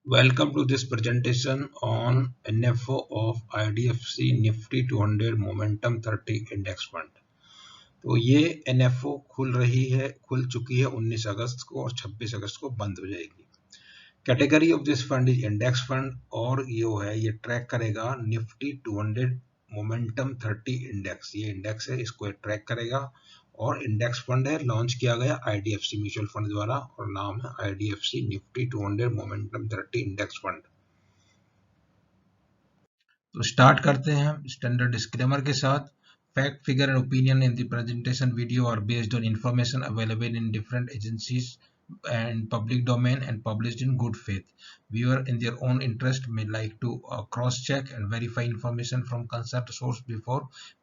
Welcome to this presentation on NFO of IDFC Nifty 200 Momentum 30 Index Fund। तो ये NFO खुल चुकी है 19 अगस्त को और 26 अगस्त को बंद हो जाएगी। Category of this fund is index fund और ये ट्रैक करेगा निफ्टी 200 मोमेंटम 30 इंडेक्स। ये इंडेक्स है, इसको ट्रैक करेगा और इंडेक्स फंड है। लॉन्च किया गया IDFC म्यूचुअल फंड द्वारा और नाम है IDFC Nifty 200 momentum 30 index fund. तो स्टार्ट करते हैं स्टैंडर्ड डिस्क्लेमर के साथ। Fact, figure and opinion in the presentation video are based on information available in different agencies and public domain and published in good faith. Viewer in their own interest may like to cross-check and verify information from concerned source before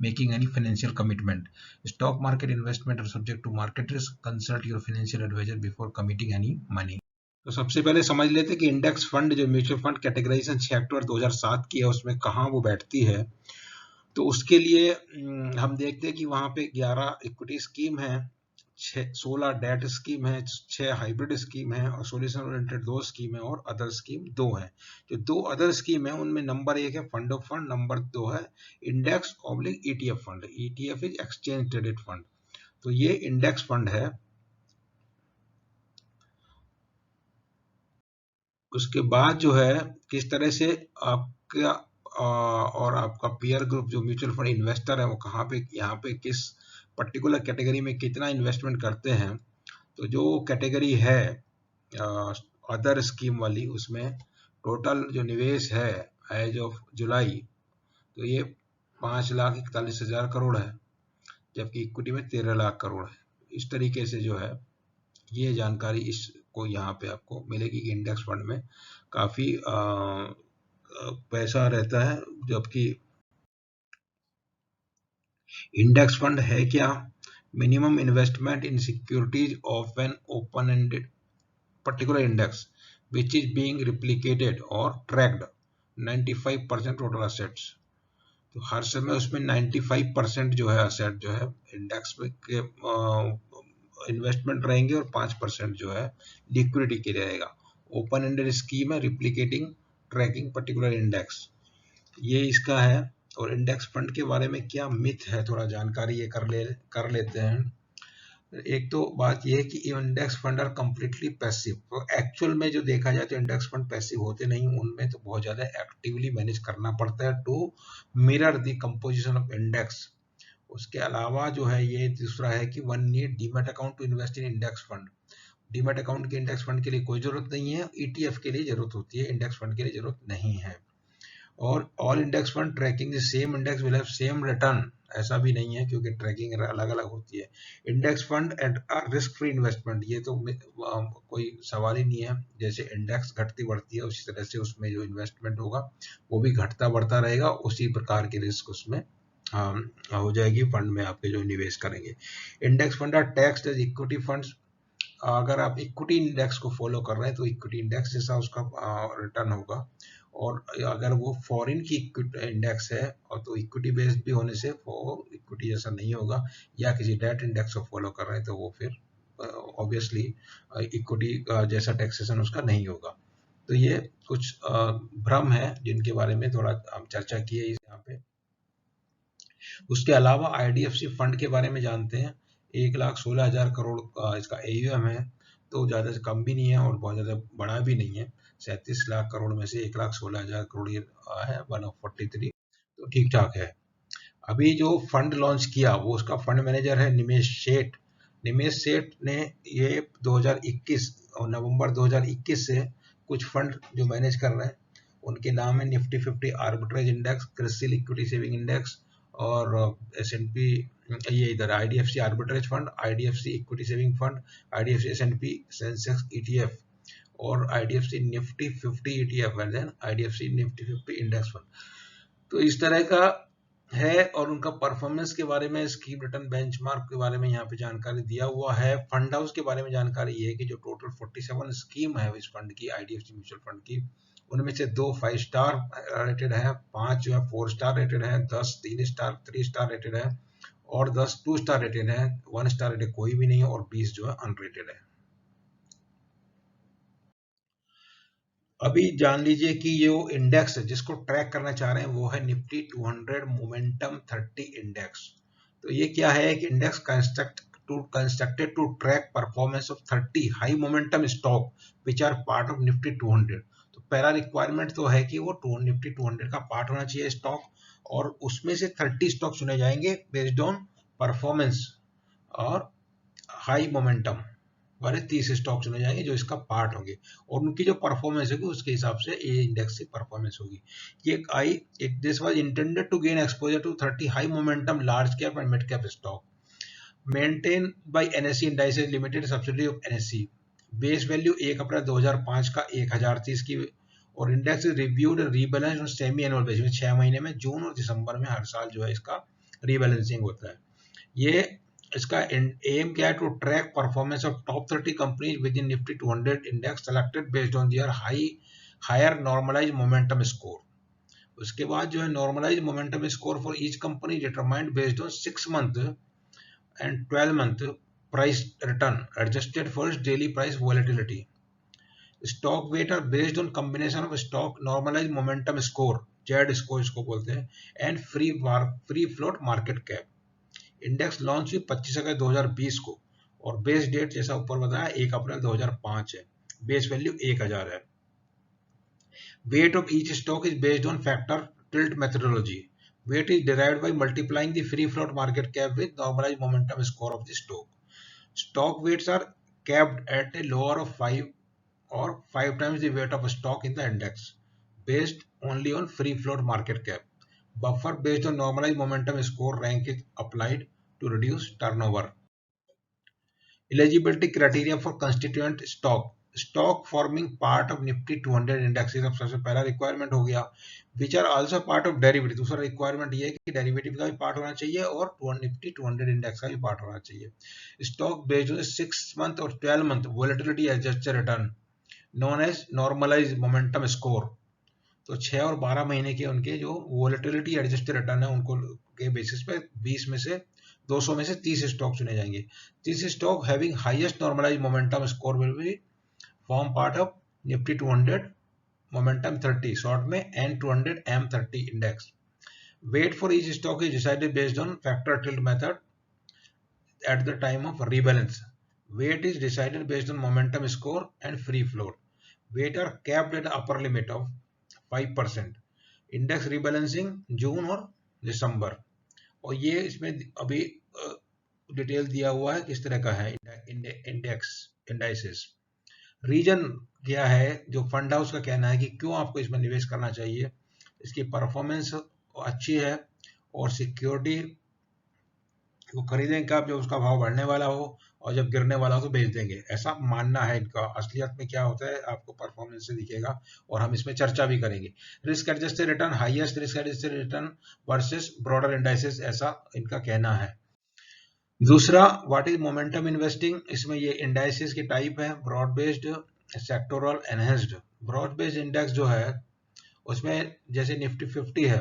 making any financial commitment. Stock market investment are subject to market risk. Consult your financial advisor before committing any money. तो सबसे पहले समझ लेते हैं कि index fund जो mutual fund categorisation 6 अक्टूबर 2007 की है, उसमें कहाँ वो बैठती है। तो उसके लिए हम देखते हैं कि वहां पे 11 इक्विटी स्कीम है, 16 डेट स्कीम है, 6 हाइब्रिड स्कीम है और सोल्यूशन ओरिएंटेड 2 स्कीम है और अदर स्कीम 2 है। जो 2 अदर स्कीम है उनमें नंबर 1 है फंड ऑफ फंड, नंबर 2 है index oblique ETF fund. ETF is exchange traded fund. तो ये इंडेक्स फंड है। उसके बाद जो है किस तरह से आपका और आपका पीयर ग्रुप जो म्यूचुअल फंड इन्वेस्टर है वो कहाँ पे यहाँ पे किस पर्टिकुलर कैटेगरी में कितना इन्वेस्टमेंट करते हैं। तो जो कैटेगरी है अदर स्कीम वाली, उसमें टोटल जो निवेश है एज ऑफ जुलाई, तो ये 5,41,000 करोड़ है, जबकि इक्विटी में 13 लाख करोड़ है। इस तरीके से जो है ये जानकारी इसको यहाँ पे आपको मिलेगी कि इंडेक्स फंड में काफी पैसा रहता है। जबकि इंडेक्स फंड है क्या? Minimum investment in securities of an open ended particular index which is being replicated और ट्रैक्ड 95% टोटल असेट्स। तो हर समय उसमें 95% जो है असेट जो है इंडेक्स में के इन्वेस्टमेंट रहेंगे और 5% जो है लिक्विडिटी के लिए रहेगा। ओपन एंडेड स्कीम है, रिप्लिकेटिंग ट्रैकिंग पर्टिकुलर इंडेक्स, ये इसका है। और इंडेक्स फंड के बारे में क्या मिथ है, थोड़ा जानकारी ये कर लेते हैं। एक तो बात ये है कि index fund are completely passive. तो एक्चुअल में जो देखा जाए तो इंडेक्स फंड पैसिव होते नहीं, उनमें तो बहुत ज्यादा एक्टिवली मैनेज करना पड़ता है to mirror the composition of index. उसके अलावा जो है ये दूसरा है कि one need demat account to invest in index fund. Demat account के इंडेक्स फंड के लिए कोई जरूरत नहीं है, ETF के लिए जरूरत होती है, इंडेक्स फंड के लिए जरूरत नहीं है। और all index fund tracking the same index will have same return, ऐसा भी नहीं है क्योंकि ट्रैकिंग अलग अलग होती है। Index fund and risk free investment, ये तो कोई सवाल ही नहीं है। जैसे इंडेक्स घटती बढ़ती है उसी तरह से उसमें जो इन्वेस्टमेंट होगा वो भी घटता बढ़ता रहेगा, उसी प्रकार की रिस्क उसमें हो जाएगी फंड में आपके जो निवेश करेंगे। Index fund are taxed as equity funds. अगर आप इक्विटी इंडेक्स को फॉलो कर रहे हैं तो इक्विटी इंडेक्स जैसा उसका रिटर्न होगा। और अगर वो फॉरेन की इंडेक्स है और तो इक्विटी बेस्ड भी होने से वो इक्विटी जैसा नहीं होगा, या किसी डेट इंडेक्स को फॉलो कर रहे हैं तो वो फिर ऑब्वियसली इक्विटी जैसा टैक्सेशन उसका नहीं होगा। तो ये कुछ भ्रम है जिनके बारे में थोड़ा हम चर्चा किए यहाँ पे। उसके अलावा IDFC फंड के बारे में जानते हैं। 1,16,000 करोड़ का इसका AUM है, तो ज्यादा से कम भी नहीं है और बहुत ज्यादा बड़ा भी नहीं है। 37 लाख करोड़ में से 1,16,000 करोड़ ये है 143, तो ठीक ठाक है। अभी जो फंड लॉन्च किया वो उसका फंड मैनेजर है निमेश सेठ। निमेश सेठ ने ये 2021 और नवंबर 2021 से कुछ फंड जो मैनेज कर रहे हैं उनके नाम है Nifty 50 arbitrage index, CRISIL equity saving index और S&P, ये इधर IDFC arbitrage fund, IDFC equity saving fund, IDFC S&P Sensex ETF और IDFC Nifty 50 ETF and then IDFC Nifty 50 index fund. तो इस तरह का है। और उनका परफॉर्मेंस के बारे में, स्कीम रिटर्न बेंचमार्क के बारे में यहाँ पे जानकारी दिया हुआ है। फंड हाउस के बारे में जानकारी ये है कि जो टोटल 47 स्कीम है इस फंड की, IDFC म्यूचुअल फंड की, उनमें से 2 5 स्टार रेटेड है, 5 जो है 4 स्टार रेटेड है, 10 3 स्टार रेटेड है और 10 2 स्टार रेटेड है, 1 स्टार रेटेड कोई भी नहीं है और 20 जो है अनरेटेड है। अभी जान लीजिए कि जो इंडेक्स जिसको ट्रैक करना चाह रहे हैं वो है निफ्टी 200 मोमेंटम 30 इंडेक्स। तो ये क्या है, एक index constructed to track performance of 30 high momentum stock which are part of Nifty 200। तो पहला रिक्वायरमेंट तो है कि वो निफ्टी 200 का पार्ट होना चाहिए स्टॉक, और उसमें से 30 स्टॉक चुने जाएंगे बेस्ड ऑन परफॉर्मेंस और हाई मोमेंटम वाले 30 स्टॉक चुने जाएंगे जो इसका पार्ट होंगे, और उनकी जो परफॉर्मेंस होगी उसके हिसाब से ये इंडेक्स की परफॉर्मेंस होगी। ये this was intended to gain exposure to 30 high momentum large cap and mid cap stock maintain by NSE indices limited subsidiary of NSE. Base value 1 April 2005 का 1030 की, और इंडेक्स रिव्यूड रीबैलेंस और semi annual basis में 6 महीने में जून और दिसंबर में हर साल जो है इसका रीबैलेंसिंग होता है। ये इसका एम क्या है, to track performance of top 30 companies within Nifty 200 index selected based on their higher normalize momentum score. उसके बाद जो है normalize momentum score for each company determined based on 6 month and 12 month price return adjusted for daily price volatility. Stock weight are based on combination of stock normalize momentum score, Z score इसको बोलते हैं, and free float market cap. Index launch हुई 25 अगस्त 2020 को, और base date जैसा ऊपर बताया 1 April 2005 है। बेस वैल्यू 1000 है। Weight of each stock is based on factor tilt methodology. Weight is derived by multiplying the free float market cap with normalized momentum score of the stock. Stock weights are capped at a lower of 5 or 5 times the weight of a stock in the index, based only on free float market cap. Buffer based on normalized momentum score rank is applied to reduce turnover. Eligibility criteria for constituent stock forming part of Nifty 200 index ये सबसे पहला requirement हो गया। Which are also part of derivative, दूसरा requirement ये है कि derivative का भी पार्ट होना चाहिए और निफ्टी 200 इंडेक्स का भी पार्ट होना चाहिए। स्टॉक बेस्ड ऑन 6 मंथ और 12 month volatility adjusted return known as normalize momentum score. तो 6 और 12 महीने के उनके जो वोलेटिलिटी एडजस्टेड रिटर्न है उनको के बेसिस पे 20 में से 200 में से 30 स्टॉक चुने जाएंगे। 30 stock having highest normalize momentum score will be form part of Nifty 200 momentum 30 short में N200 M30 इंडेक्स। Weight for each stock is decided based on factor tilt method at the time of rebalance. Weight is decided based on momentum score and free float. Weight are capped at the upper limit of 5%. Index rebalancing जून और दिसंबर, और ये इसमें अभी detail दिया हुआ है किस तरह का है इंडेक्स इंडाइसेस। रीजन क्या है, जो फंड हाउस का कहना है कि क्यों आपको इसमें निवेश करना चाहिए, इसकी परफॉर्मेंस अच्छी है और सिक्योरिटी को खरीदेंगे कब, जब उसका भाव बढ़ने वाला हो और जब गिरने वाला हो तो बेच देंगे, ऐसा मानना है इनका। असलियत में क्या होता है आपको परफॉर्मेंस से दिखेगा और हम इसमें चर्चा भी करेंगे। Risk adjusted return, highest risk adjusted return versus broader indices, ऐसा इनका कहना है। दूसरा, व्हाट इज मोमेंटम इन्वेस्टिंग, इसमें ये इंडाइसेस की टाइप है, broad based, sectoral, enhanced. Broad based index जो है उसमें जैसे निफ्टी 50 है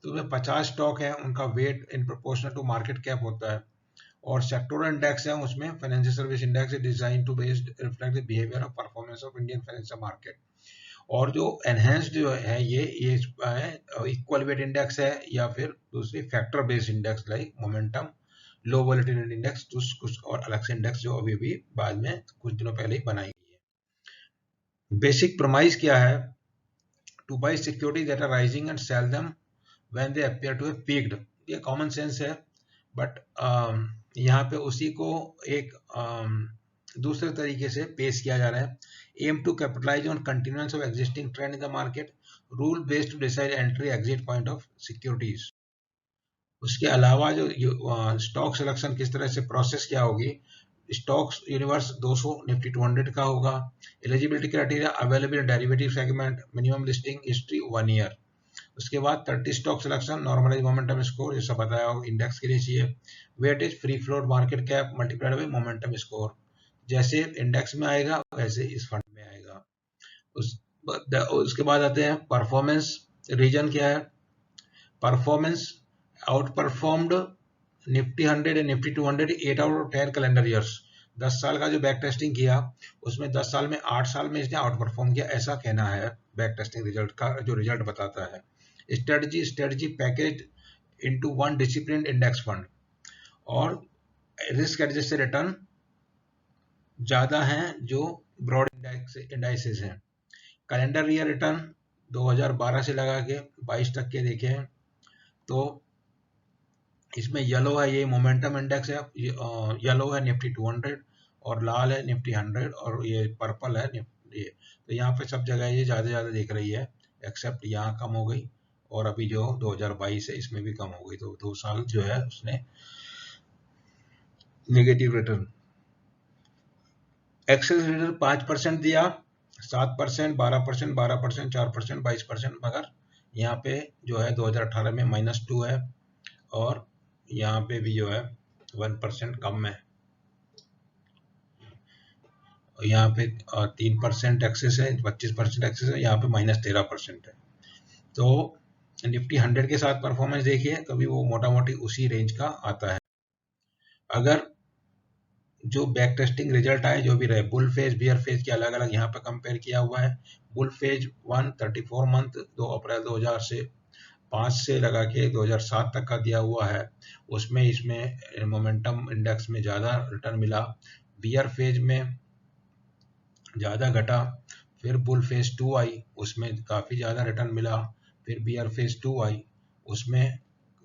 तो उसमें 50 स्टॉक है, उनका weight in proportional to market cap होता है। और सेक्टोरल इंडेक्स है उसमें financial service index is design to based reflect the behaviour of performance of Indian financial market. और जो एनहेंस्ड जो है ये इक्वल वेट इंडेक्स है या फिर दूसरी factor based index like momentum, low volatility index, कुछ और अलग से इंडेक्स जो अभी भी बाद में कुछ दिनों पहले ही बनाई गई है। बेसिक प्रमाइस क्या है, to buy security that are rising and sell them when they appear to have peaked. ये कॉमन सेंस है, बट यहाँ पे उसी को एक दूसरे तरीके से पेश किया जा रहा है। Aim to capitalize on continuance of existing trend in the market, rule based to decide entry exit point of securities. उसके अलावा जो स्टॉक सिलेक्शन किस तरह से प्रोसेस क्या होगी, स्टॉक्स यूनिवर्स 200 निफ्टी 200 का होगा। Eligibility criteria, available derivative segment, minimum listing history 1 year. उसके बाद 30 stock selection, normalize momentum score, ये सब बताया होगा, इंडेक्स के लिए चाहिए। Weightage, free float market cap multiplied by momentum score, जैसे इंडेक्स में आएगा वैसे इस फंड में आएगा। उसके बाद आते हैं परफॉर्मेंस। रीजन क्या है, performance out performed Nifty 100 and Nifty 200 8 out of 10 calendar years 10 साल का जो बैक टेस्टिंग किया उसमें 10 साल में 8 साल में इसने आउट परफॉर्म किया, ऐसा कहना है बैक टेस्टिंग रिजल्ट का, जो रिजल्ट बताता है। Strategy package into one discipline index fund, और रिस्क एडजस्टेड रिटर्न ज़्यादा हैं जो ब्रॉड इंडाइसेस हैं। कैलेंडर ईयर रिटर्न 2012 से लगा के 22 तक के देखे हैं तो इसमें येलो है ये मोमेंटम इंडेक्स है, येलो है निफ्टी 200 और लाल है निफ्टी 100 और ये पर्पल है निफ्टी। तो यहाँ पे सब जगह ये ज़्यादा दिख रही है, एक्सेप्ट यहाँ कम हो गई, और अभी जो 2022 है इसमें भी कम हो गई। तो 2 साल जो है उसने नेगेटिव रिटर्न। एक्सेस रिटर्न 5% दिया, 7%, 12%, 12%, 4%, 22%, मगर यहाँ पे जो है 2018 में -2 है और यहाँ पे भी जो है 1% कम है। यहाँ पे 3% एक्सेस है, 25% एक्सेस है, यहाँ पे -13% है। तो निफ्टी 100 के साथ परफॉर्मेंस देखिए तो भी वो मोटा मोटी उसी रेंज का आता है। अगर जो बैक टेस्टिंग रिजल्ट आए जो भी रहे, बुल फेज बियर फेज के अलग अलग यहाँ पे कंपेयर किया हुआ है। बुल फेज 1 34 मंथ 2 अप्रैल 2000 से 5 से लगा के 2007 तक का दिया हुआ है, उसमें इसमें मोमेंटम इंडेक्स में ज़्यादा रिटर्न मिला, बियर फेज में ज़्यादा घटा, फिर बुल फेज 2 आई उसमें काफ़ी ज़्यादा रिटर्न मिला, फिर बियर फेज 2 आई उसमें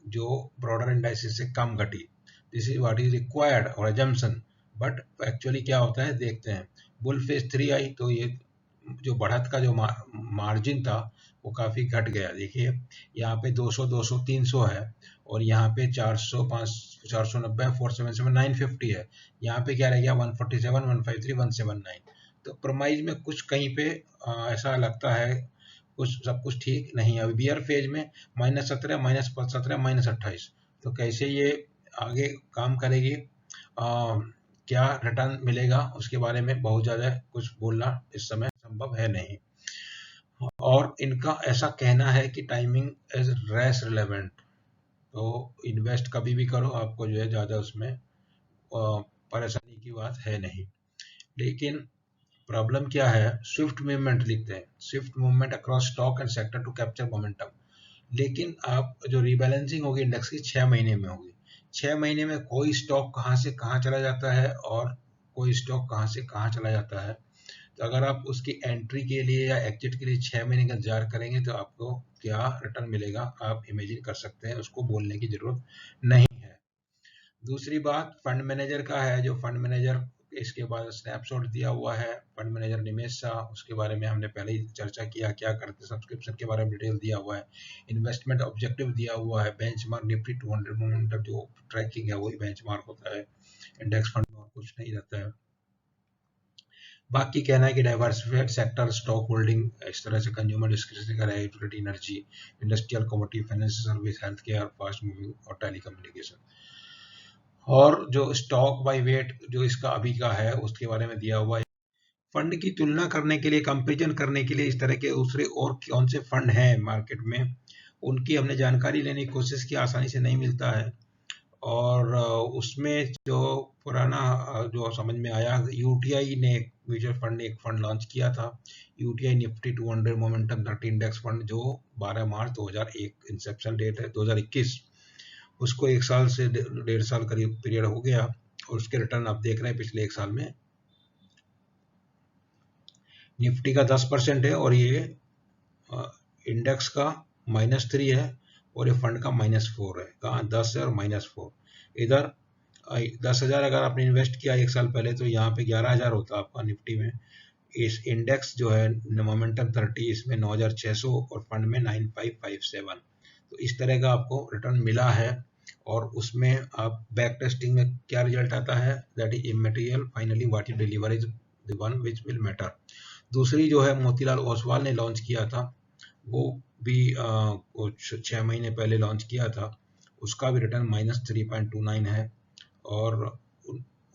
जो ब्रॉडर इंडाइसिस से कम घटी। This is what is required और एजम्पशन, बट एक्चुअली क्या होता है देखते हैं। बुल फेज 3 आई तो ये जो बढ़त का जो मार्जिन था वो काफ़ी घट गया। देखिए यहाँ पे 200 200 300 है और यहाँ पे 400 500 490 477 950 है, यहाँ पे क्या रह गया 147 153 179। तो प्रमाइज में कुछ कहीं पे ऐसा लगता है कुछ सब कुछ ठीक नहीं है। अभी बियर फेज में -17 -17 -28, तो कैसे ये आगे काम करेगी, क्या रिटर्न मिलेगा उसके बारे में बहुत ज़्यादा कुछ बोलना इस समय संभव है नहीं। और इनका ऐसा कहना है कि टाइमिंग इज लेस रिलेवेंट, तो इन्वेस्ट कभी भी करो आपको जो है ज़्यादा उसमें परेशानी की बात है नहीं। लेकिन प्रॉब्लम क्या है, स्विफ्ट मूवमेंट लिखते हैं, swift movement across stock and sector to capture momentum. लेकिन आप जो रीबैलेंसिंग होगी इंडेक्स की 6 महीने में होगी, 6 महीने में कोई स्टॉक कहाँ से कहाँ चला जाता है और कोई स्टॉक कहाँ से कहाँ चला जाता है। तो अगर आप उसकी एंट्री के लिए या एग्जिट के लिए 6 महीने का इंतजार करेंगे तो आपको क्या रिटर्न मिलेगा आप इमेजिन कर सकते हैं, उसको बोलने की जरूरत नहीं है। दूसरी बात फंड मैनेजर का है, जो फंड मैनेजर इसके बाद स्नैपशॉट दिया हुआ है, फंड मैनेजर निमेश शाह, उसके बारे में हमने पहले ही चर्चा किया क्या करते, सब्सक्रिप्शन के बारे में डिटेल दिया हुआ है, इन्वेस्टमेंट ऑब्जेक्टिव दिया हुआ है, बेंचमार्क निफ्टी 200 मोमेंटम जो ट्रैकिंग है वही बेंचमार्क होता है, इंडेक्स फंड में और कुछ नहीं रहता है। बाकी कहना है कि डाइवर्सिफाइड सेक्टर स्टॉक होल्डिंग इस तरह से कंज्यूमर डिस्क्रिप्शन का है, utility energy industrial commodity financial service health care fast moving और टेलीकम्युनिकेशन। और जो स्टॉक बाय वेट जो इसका अभी का है उसके बारे में दिया हुआ है। फंड की तुलना करने के लिए, कंपेरिजन करने के लिए इस तरह के दूसरे और कौन से फंड हैं मार्केट में उनकी हमने जानकारी लेने की कोशिश की, आसानी से नहीं मिलता है। और उसमें जो पुराना जो समझ में आया, यूटीआई ने म्यूचुअल फंड ने एक फंड लॉन्च किया था, UTI Nifty 200 momentum 30 index fund, जो 12 मार्च 2001 इंसेप्शन डेट है 2021, उसको 1 साल से 1.5 साल करीब पीरियड हो गया और उसके रिटर्न आप देख रहे हैं पिछले 1 साल में निफ्टी का 10% है और ये इंडेक्स का -3 है और ये फंड का -4 है। कहाँ 10 है और -4, इधर 10,000 अगर आपने इन्वेस्ट किया 1 साल पहले तो यहाँ पे 11,000 होता आपका निफ्टी में। इस इंडेक्स जो है मोमेंटम 30 इसमें 9,600 और फंड में 9,557, तो इस तरह का आपको रिटर्न मिला है। और उसमें आप बैक टेस्टिंग में क्या रिजल्ट आता है, that is immaterial, finally what you deliver is the one which will matter. दूसरी जो है मोतीलाल ओसवाल ने लॉन्च किया था, वो भी कुछ 6 महीने पहले लॉन्च किया था, उसका भी रिटर्न -3.29 है और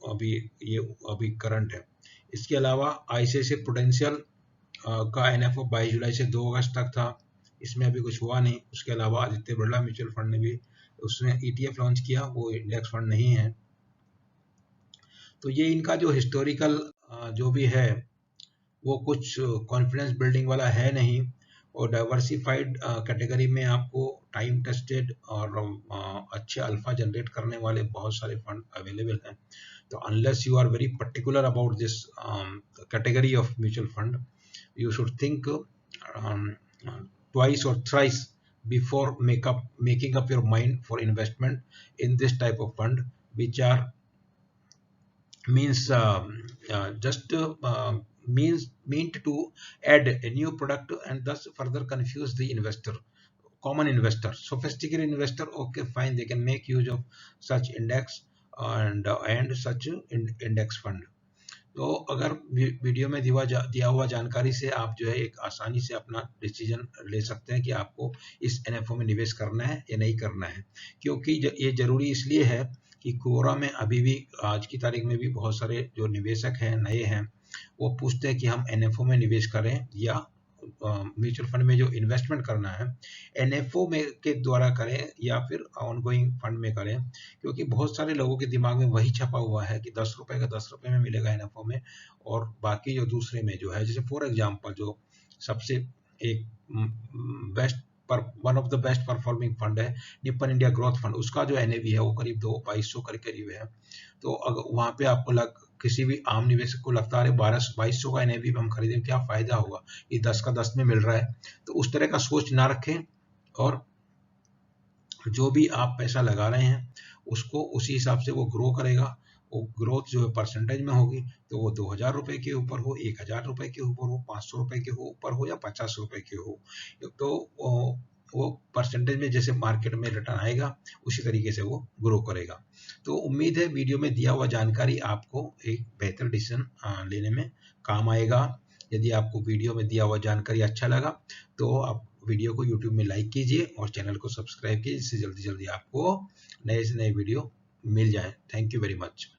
अभी ये अभी करंट है। इसके अलावा आईसीआईसीआई प्रूडेंशियल का एनएफओ 22 जुलाई से 2 अगस्त तक था, इसमें अभी कुछ हुआ नहीं। उसके अलावा आदित्य बिरला म्यूचुअल फंड ने भी उसने ईटीएफ लॉन्च किया, वो इंडेक्स फंड नहीं है। तो ये इनका जो हिस्टोरिकल जो भी है वो कुछ कॉन्फिडेंस बिल्डिंग वाला है नहीं, और डाइवर्सिफाइड कैटेगरी में आपको टाइम टेस्टेड और अच्छे अल्फा जनरेट करने वाले बहुत सारे फंड अवेलेबल हैं। तो unless you are very particular about this category of mutual fund, you should think twice or thrice before making up your mind for investment in this type of fund, which are means just meant to add a new product and thus further confuse the investor. Common investor, sophisticated investor, okay fine, they can make use of such index and such index fund. तो अगर video में दिया हुआ जानकारी से आप जो है एक आसानी से अपना डिसीजन ले सकते हैं कि आपको इस एनएफओ में निवेश करना है या नहीं करना है, क्योंकि ये जरूरी इसलिए है कि कोरा में अभी भी आज की तारीख में भी बहुत सारे जो निवेशक हैं नए हैं वो पूछते हैं कि हम एनएफओ में निवेश करें या म्यूचुअल फंड में जो इन्वेस्टमेंट करना है एनएफओ में के द्वारा करें या फिर ऑनगोइंग फंड में करें, क्योंकि बहुत सारे लोगों के दिमाग में वही छपा हुआ है कि 10 रुपए का 10 रुपए में मिलेगा एनएफओ में, और बाकी जो दूसरे में जो है, जैसे फॉर एग्जांपल जो सबसे एक बेस्ट पर one of the best performing fund है निप्पन इंडिया ग्रोथ फंड, उसका जो एनएवी है वो करीब 2200 के करीब है। तो अगर वहां पे आपको किसी भी आम निवेशक को लगता है 2200 का एनएवी हम खरीदें क्या फायदा होगा, ये 10 का 10 में मिल रहा है, तो उस तरह का सोच ना रखें, और जो भी आप पैसा लगा रहे हैं उसको उसी हिसाब से वो ग्रो करेगा। वो ग्रोथ जो है परसेंटेज में होगी, तो वो 2000 रुपए के ऊपर हो, 1000 रुपए के ऊपर हो, 500 रुपए के ऊपर हो या 50 रुपए के हो, तो वो परसेंटेज में जैसे मार्केट में रिटर्न आएगा उसी तरीके से वो ग्रो करेगा। तो उम्मीद है वीडियो में दिया हुआ जानकारी आपको एक बेहतर डिसीजन लेने में काम आएगा। यदि आपको वीडियो में दिया हुआ जानकारी अच्छा लगा तो आप वीडियो को यूट्यूब में लाइक कीजिए और चैनल को सब्सक्राइब कीजिए, जिससे जल्दी जल्दी आपको नए से नए वीडियो मिल जाए। Thank you very much.